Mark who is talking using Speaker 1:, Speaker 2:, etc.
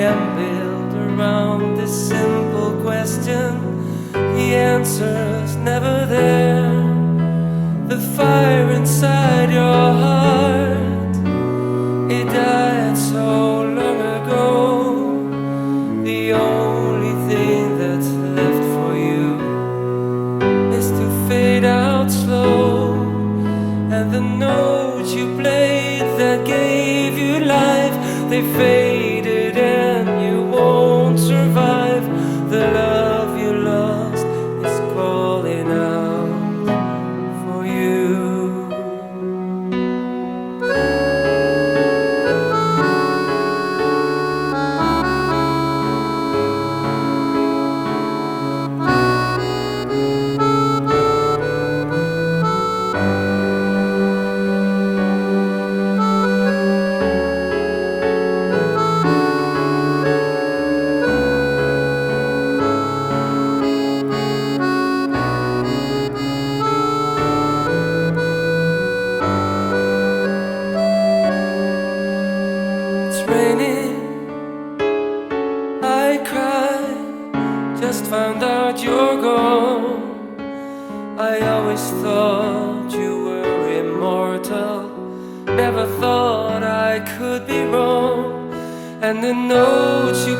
Speaker 1: am built around this simple question. The answer's never there. The fire inside your heart, it died so long ago. The only thing that's left for you is to fade out slow. And the notes you played that gave you life, they faded and you won't survive. The love you lost is calling out for you. Raining, I cry, just found out you're gone. I always thought you were immortal, never thought I could be wrong. And the notes you